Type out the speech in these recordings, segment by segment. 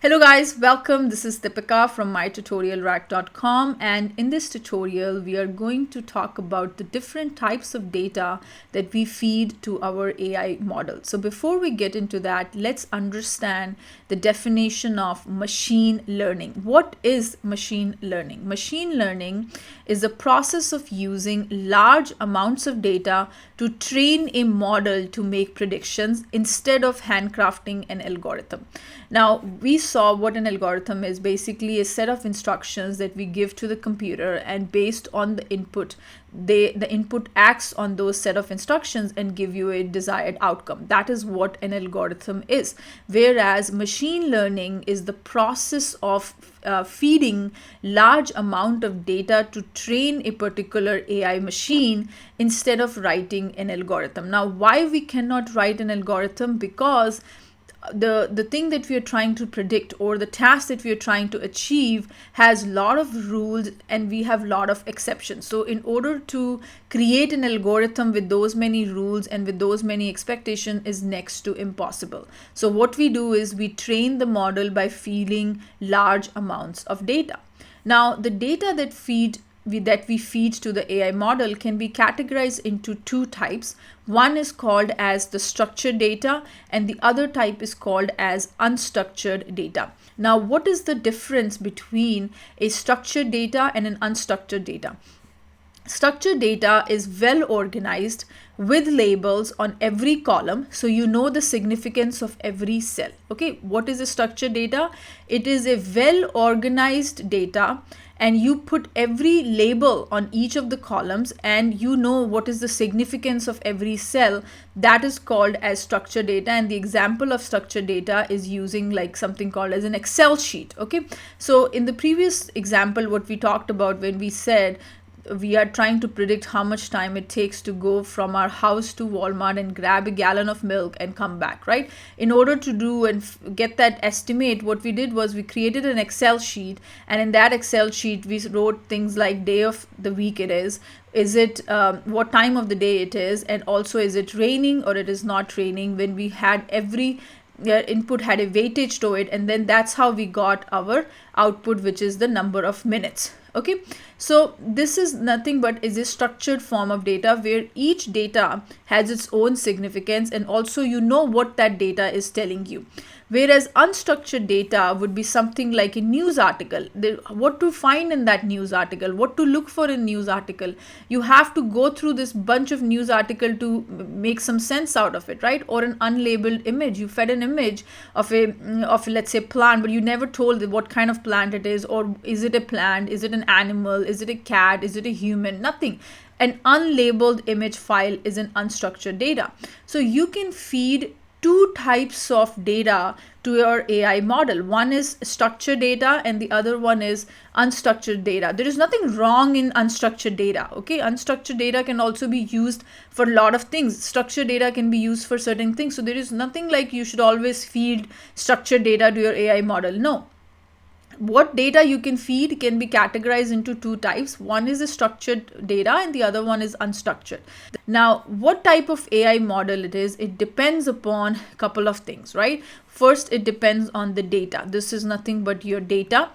Hello guys, welcome. This is Deepika from MyTutorialRack.com, and in this tutorial we are going to talk about the different types of data that we feed to our AI model. So before we get into that, let's understand the definition of machine learning. What is machine learning? Machine learning is the process of using large amounts of data to train a model to make predictions instead of handcrafting an algorithm. Now, we saw what an algorithm is. Basically a set of instructions that we give to the computer, and based on the input, the input acts on those set of instructions and give you a desired outcome. That is what an algorithm is. Whereas machine learning is the process of feeding large amount of data to train a particular AI machine instead of writing an algorithm. Now, why we cannot write an algorithm? Because the thing that we are trying to predict, or the task that we are trying to achieve, has a lot of rules and we have a lot of exceptions. So in order to create an algorithm with those many rules and with those many expectations is next to impossible. So what we do is we train the model by feeding large amounts of data. Now, the data that we feed to the AI model can be categorized into two types. One is called as the structured data, and the other type is called as unstructured data. Now, what is the difference between a structured data and an unstructured data? Structured data is well organized with labels on every column, so you know the significance of every cell. Okay, what is a structured data? It is a well organized data, and you put every label on each of the columns and you know what is the significance of every cell. That is called as structured data, and the example of structured data is using like something called as an Excel sheet. Okay, so in the previous example, what we talked about when we said we are trying to predict how much time it takes to go from our house to Walmart and grab a gallon of milk and come back, right? In order to do and get that estimate, what we did was we created an Excel sheet, and in that Excel sheet we wrote things like day of the week it is it what time of the day it is, and also is it raining or it is not raining. When we had every input had a weightage to it, and then that's how we got our output, which is the number of minutes. Okay, so this is nothing but is a structured form of data where each data has its own significance, and also you know what that data is telling you. Whereas unstructured data would be something like a news article. What to find in that news article, what to look for in news article. You have to go through this bunch of news article to make some sense out of it, right? Or an unlabeled image. You fed an image of let's say plant, but you never told what kind of plant it is, or is it a plant, is it an animal, is it a cat, is it a human? Nothing. An unlabeled image file is an unstructured data. So you can feed two types of data to your AI model. One is structured data and the other one is unstructured data. There is nothing wrong in unstructured data. Okay, unstructured data can also be used for a lot of things. Structured data can be used for certain things. So there is nothing like you should always feed structured data to your AI model. No. What data you can feed can be categorized into two types. One is a structured data and the other one is unstructured. Now, what type of AI model it is, it depends upon a couple of things, right? First, it depends on the data. This is nothing but your data.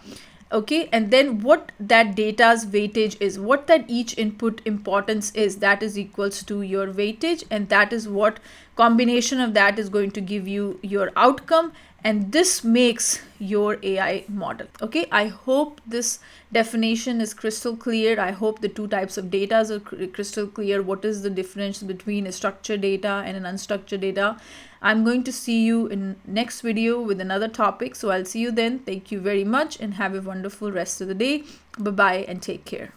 Okay, and then what that data's weightage is, what that each input importance is, that is equals to your weightage, and that is what combination of that is going to give you your outcome, and this makes your AI model. Okay, I hope this definition is crystal clear. I hope the two types of data are crystal clear. What is the difference between a structured data and an unstructured data? I'm going to see you in next video with another topic. So I'll see you then. Thank you very much and have a wonderful rest of the day. Bye-bye and take care.